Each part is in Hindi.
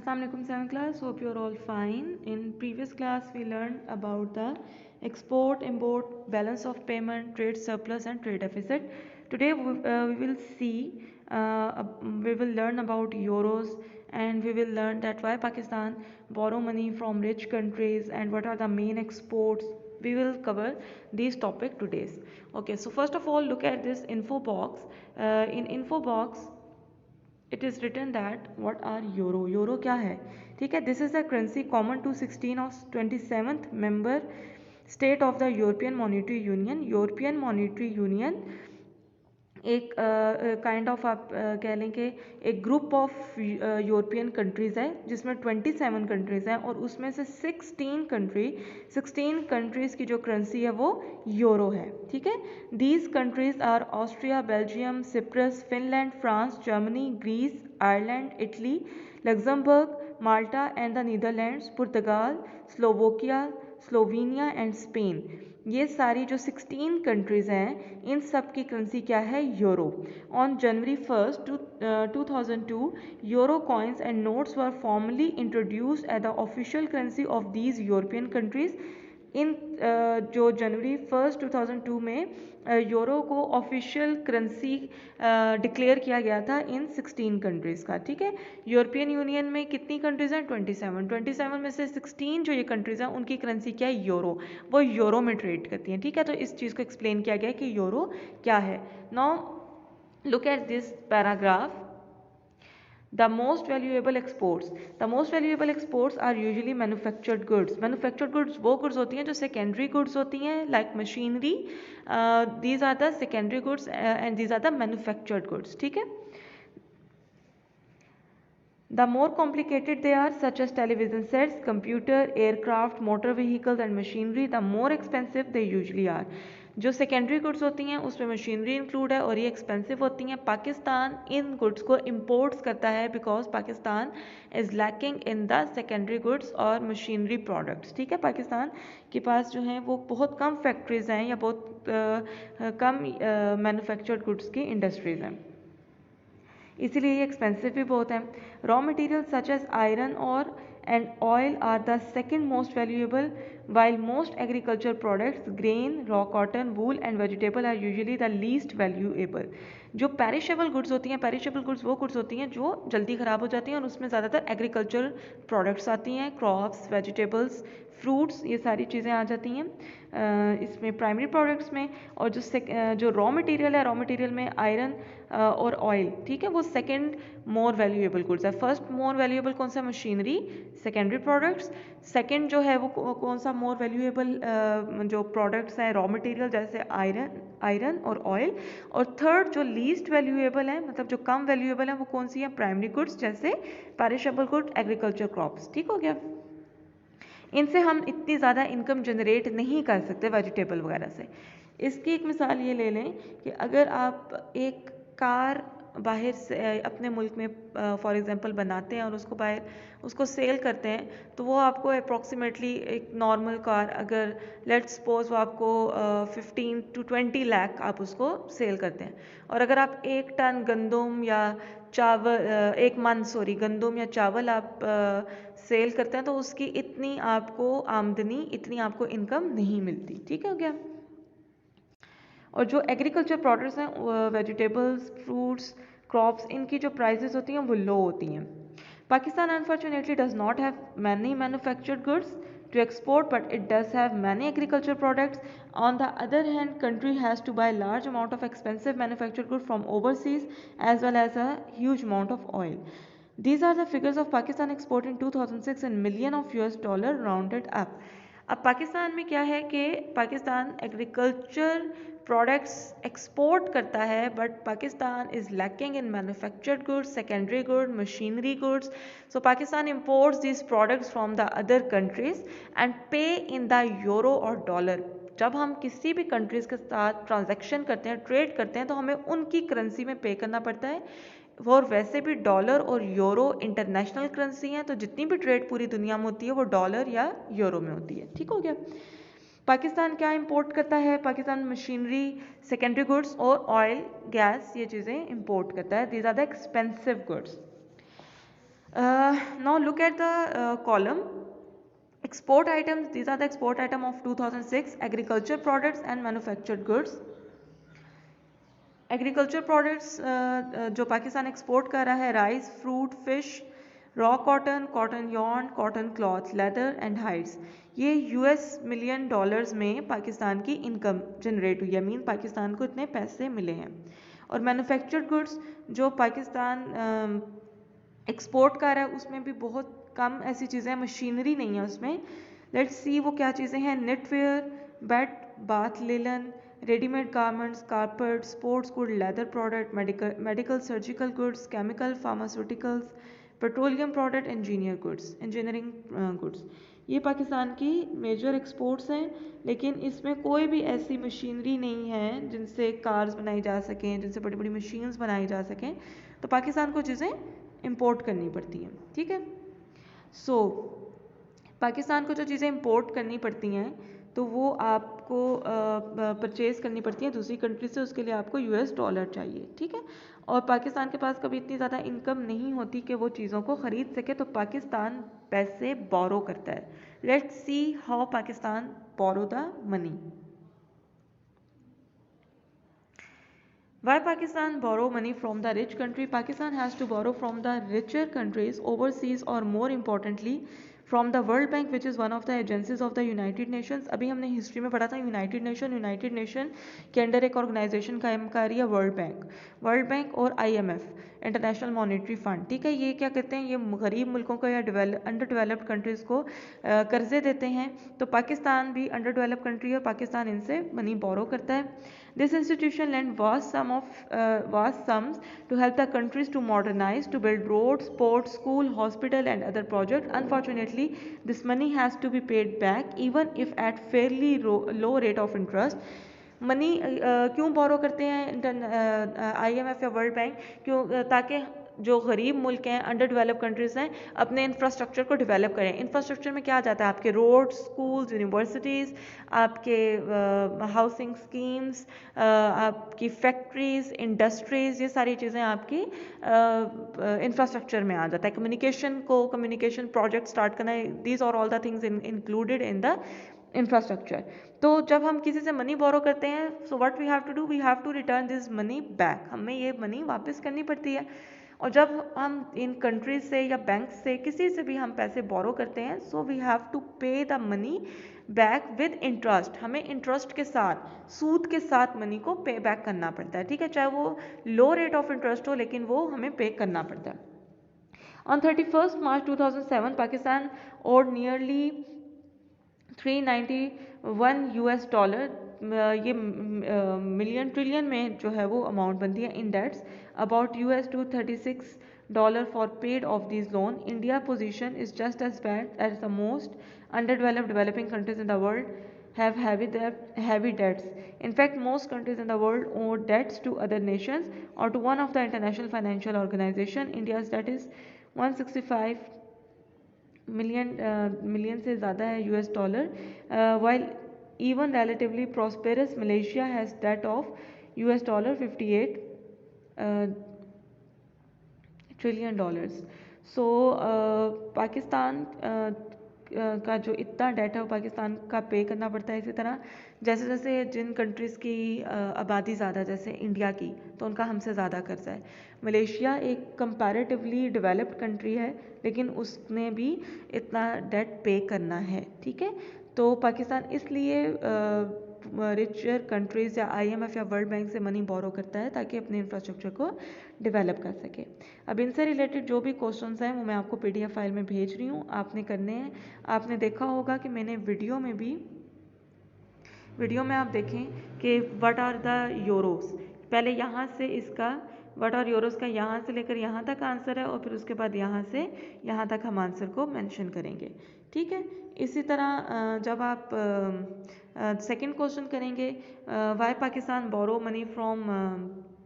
Assalamualaikum 7th class, hope you're all fine. In previous class we learned about the export, import, balance of payment, trade surplus and trade deficit. Today we will see, we will learn about euros, and we will learn that why Pakistan borrow money from rich countries and what are the main exports. We will cover these topic today. Okay, so first of all look at this info box. In info box it is written that what are euro क्या है, ठीक है. This is the currency common to 16 of 27th member state of the European Monetary Union. European Monetary Union एक काइंड ऑफ आप कह लें कि एक ग्रुप ऑफ यूरोपियन कंट्रीज़ है जिसमें 27 कंट्रीज़ हैं और उसमें से 16 कंट्रीज़ की जो करेंसी है वो यूरो है, ठीक है. These countries are Austria, Belgium, Cyprus, Finland, France, Germany, Greece, Ireland, Italy, Luxembourg, Malta and the Netherlands, Portugal, Slovakia, Slovenia and Spain. ये सारी जो 16 कंट्रीज़ हैं इन सब की करेंसी क्या है, euro. On January 1st 2002 euro coins and notes were formally introduced as the official currency of these European countries. इन जो जनवरी 1st 2002 में यूरो को ऑफिशियल करेंसी डिक्लेयर किया गया था इन 16 कंट्रीज़ का, ठीक है. यूरोपियन यूनियन में कितनी कंट्रीज़ हैं, 27 में से 16 जो ये कंट्रीज़ हैं उनकी करेंसी क्या है, यूरो. वो यूरो में ट्रेड करती हैं, ठीक है. तो इस चीज़ को एक्सप्लेन किया गया कि यूरो क्या है. Now look at this paragraph. The most valuable exports are usually manufactured goods. Manufactured goods वो goods होती हैं जो secondary goods होती हैं, like machinery. These are the secondary goods and these are the manufactured goods, ठीक है. The more complicated they are, such as television sets, computer, aircraft, motor vehicles and machinery, the more expensive they usually are. जो सेकेंडरी गुड्स होती हैं उसमें मशीनरी इंक्लूड है और ये एक्सपेंसिव होती हैं. पाकिस्तान इन गुड्स को इंपोर्ट्स करता है because Pakistan is lacking in the secondary goods और मशीनरी प्रोडक्ट्स, ठीक है. पाकिस्तान के पास जो हैं वो बहुत कम फैक्ट्रीज़ हैं या बहुत कम मैन्युफैक्चर्ड गुड्स की इंडस्ट्रीज़ हैं, इसीलिए ये एक्सपेंसिव भी बहुत है. Raw material such as iron ore and oil are the second most valuable, while most agriculture products, grain, raw cotton, wool and vegetable are usually the least valuable. जो पेरिशेबल गुड्स होती हैं, पेरिशेबल गुड्स वो गुड्स होती हैं जो जल्दी ख़राब हो जाती हैं और उसमें ज़्यादातर एग्रीकल्चर प्रोडक्ट्स आती हैं, क्रॉप्स, वेजिटेबल्स, फ्रूट्स, ये सारी चीज़ें आ जाती हैं इसमें प्राइमरी प्रोडक्ट्स में. और जो रॉ मटेरियल है, रॉ मटेरियल में आयरन और ऑयल, ठीक है, वो सेकंड मोर वैल्यूएबल गुड्स है. फर्स्ट मोर वैल्यूएबल कौन सा, मशीनरी, सेकेंडरी प्रोडक्ट्स. सेकंड जो है वो कौन सा मोर वैल्यूएबल जो प्रोडक्ट्स हैं, रॉ मटेरियल जैसे आयरन और ऑयल. और थर्ड जो लीस्ट वैल्यूएबल है, मतलब जो कम वैल्यूएबल है, वो कौन सी है, प्राइमरी गुड्स जैसे पेरिशेबल गुड, एग्रीकल्चर क्रॉप्स, ठीक हो गया. इनसे हम इतनी ज़्यादा इनकम जनरेट नहीं कर सकते वेजिटेबल वगैरह से. इसकी एक मिसाल ये ले लें कि अगर आप एक कार बाहर से अपने मुल्क में फॉर एग्जांपल बनाते हैं और उसको बाहर उसको सेल करते हैं, तो वो आपको अप्रॉक्सीमेटली एक नॉर्मल कार अगर लेट्स सपोज वो आपको 15 to 20 लाख आप उसको सेल करते हैं. और अगर आप 1 टन गंदम या चावल, 1 मन गंदम या चावल आप सेल करते हैं तो उसकी इतनी आपको आमदनी, इतनी आपको इनकम नहीं मिलती, ठीक है क्या. और जो एग्रीकल्चर प्रोडक्ट्स हैं, वेजिटेबल्स, फ्रूट्स, क्रॉप्स, इनकी जो प्राइसेस होती हैं वो लो होती हैं. Pakistan unfortunately does not have many manufactured goods to export, but it does have many agricultural products. On the other hand, country has to buy large amount of expensive manufactured goods from overseas as well as a huge amount of oil. These are the figures of Pakistan export in 2006 in million of US dollar rounded up. अब पाकिस्तान में क्या है कि पाकिस्तान एग्रीकल्चर प्रोडक्ट्स एक्सपोर्ट करता है, but Pakistan is lacking in manufactured goods, secondary good, machinery goods. So Pakistan imports these products from the other countries and पे इन द यूरो और डॉलर. जब हम किसी भी कंट्रीज़ के साथ ट्रांजैक्शन करते हैं, ट्रेड करते हैं, तो हमें उनकी करेंसी में पे करना पड़ता है. और वैसे भी डॉलर और यूरो इंटरनेशनल करेंसी हैं, तो जितनी भी ट्रेड पूरी दुनिया में होती है वो डॉलर या यूरो में होती है, ठीक हो गया. पाकिस्तान क्या इंपोर्ट करता है, पाकिस्तान मशीनरी, सेकेंडरी गुड्स और ऑयल, गैस, ये चीज़ें इंपोर्ट करता है. These are the expensive goods. Now look at the column. Export items, these are the export item of 2006, agriculture products and manufactured goods. Agriculture products जो पाकिस्तान एक्सपोर्ट कर रहा है, rice, fruit, fish, raw cotton, cotton yarn, cotton cloth, leather and hides. ये US मिलियन डॉलर्स में पाकिस्तान की इनकम जनरेट हुई है, मीन पाकिस्तान को इतने पैसे मिले हैं। और मैन्युफैक्चर्ड गुड्स जो पाकिस्तान एक्सपोर्ट कर रहा है उसमें भी बहुत कम ऐसी चीज़ें हैं, मशीनरी नहीं है उसमें। लेट्स सी वो क्या चीज़ें हैं। Netware, bed bath linen, readymade garments, carpet, sports good, leather product, medical surgical goods, chemical, pharmaceuticals, petroleum product, engineering goods. ये पाकिस्तान की मेजर एक्सपोर्ट्स हैं, लेकिन इसमें कोई भी ऐसी मशीनरी नहीं है जिनसे कार्स बनाई जा सकें, जिनसे बड़ी बड़ी मशीन्स बनाई जा सकें। तो पाकिस्तान को चीज़ें इंपोर्ट करनी पड़ती हैं, ठीक है। सो पाकिस्तान को जो चीज़ें इंपोर्ट करनी पड़ती हैं तो वो आपको परचेज़ करनी पड़ती है दूसरी कंट्री से, उसके लिए आपको US डॉलर चाहिए, ठीक है। और पाकिस्तान के पास कभी इतनी ज़्यादा इनकम नहीं होती कि वो चीज़ों को ख़रीद सके, तो पाकिस्तान पैसे बोरो करता है। Let's see how Pakistan borrow the money. Why Pakistan borrow money from the rich country? Pakistan has to borrow from the richer countries overseas, or more importantly from the World Bank, which is one of the agencies of the United Nations. अभी हमने हिस्ट्री में पढ़ा था यूनाइटेड नेशन के अंडर एक ऑर्गेनाइजेशन कायम कर रही है वर्ल्ड बैंक और IMF, इंटरनेशनल मॉनेटरी फंड, ठीक है। ये क्या करते हैं, ये गरीब मुल्कों को या अंडर डेवलप्ड कंट्रीज़ को कर्जे देते हैं। तो पाकिस्तान भी अंडर डेवलप्ड कंट्री है, पाकिस्तान इनसे मनी बोरो करता है। This institution lent vast sums to help the countries to modernize, to build roads, ports, school, hospital and other projects. Unfortunately, this money has to be paid back even if at fairly low rate of interest. Money क्यों बोरो करते हैं IMF या वर्ल्ड बैंक? क्यों? ताकि जो गरीब मुल्क हैं, अंडर डेवलप कंट्रीज़ हैं, अपने इंफ्रास्ट्रक्चर को डेवलप करें। इंफ्रास्ट्रक्चर में क्या जाता है? आपके रोड्स, स्कूल्स, यूनिवर्सिटीज़, आपके हाउसिंग स्कीम्स, आपकी फैक्ट्रीज, इंडस्ट्रीज़, ये सारी चीज़ें आपकी इंफ्रास्ट्रक्चर में आ जाता है। कम्युनिकेशन प्रोजेक्ट स्टार्ट करना, these are all the things included in the infrastructure. तो जब हम किसी से मनी बोरो करते हैं, so what we have to do, we have to return this money back. हमें ये मनी वापस करनी पड़ती है। और जब हम इन कंट्रीज से या बैंक से किसी से भी हम पैसे बोरो करते हैं, सो वी हैव टू पे the money back with interest. हमें इंटरेस्ट के साथ, सूद के साथ मनी को पे बैक करना पड़ता है, ठीक है। चाहे वो लो रेट ऑफ इंटरेस्ट हो, लेकिन वो हमें पे करना पड़ता है। On 31st March 2007, Pakistan owed nearly 391 US dollar, ये मिलियन ट्रिलियन में जो है वो अमाउंट बनती है, इन dates about US $236 for paid off these loan. India position is just as bad as the most underdeveloped developing countries in the world have heavy debts. In fact, most countries in the world owe debts to other nations or to one of the international financial organization. India's debt is 165 million से ज़्यादा है US dollar, while even relatively prosperous Malaysia has debt of US $58 trillion dollars. So Pakistan का जो इतना डेट है वो पाकिस्तान का पे करना पड़ता है। इसी तरह जैसे जैसे जिन कंट्रीज़ की आबादी ज़्यादा, जैसे इंडिया की, तो उनका हमसे ज़्यादा कर्जा है। मलेशिया एक कंपैरेटिवली डेवलप्ड कंट्री है, लेकिन उसने भी इतना डेट पे करना है, ठीक है। तो पाकिस्तान इसलिए रिचर कंट्रीज़ या IMF या वर्ल्ड बैंक से मनी बोरो करता है ताकि अपने इंफ्रास्ट्रक्चर को डेवलप कर सके। अब इनसे रिलेटेड जो भी क्वेश्चंस हैं वो मैं आपको PDF फाइल में भेज रही हूँ, आपने करने हैं। आपने देखा होगा कि मैंने वीडियो में आप देखें कि व्हाट आर द यूरोस, पहले यहाँ से इसका व्हाट आर यूरोस का यहाँ से लेकर यहाँ तक आंसर है, और फिर उसके बाद यहाँ से यहाँ तक हम आंसर को मेंशन करेंगे, ठीक है। इसी तरह जब आप सेकंड क्वेश्चन करेंगे, why Pakistan borrow money from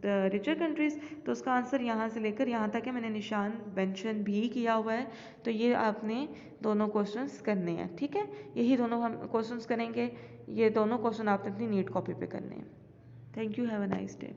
the richer countries, तो उसका आंसर यहाँ से लेकर यहाँ तक है, मैंने निशान मेंशन भी किया हुआ है। तो ये आपने दोनों क्वेश्चंस करने हैं, ठीक है। यही दोनों हम क्वेश्चंस करेंगे, ये दोनों क्वेश्चन आपने अपनी नीट कॉपी पे करने हैं। Thank you, have a nice day.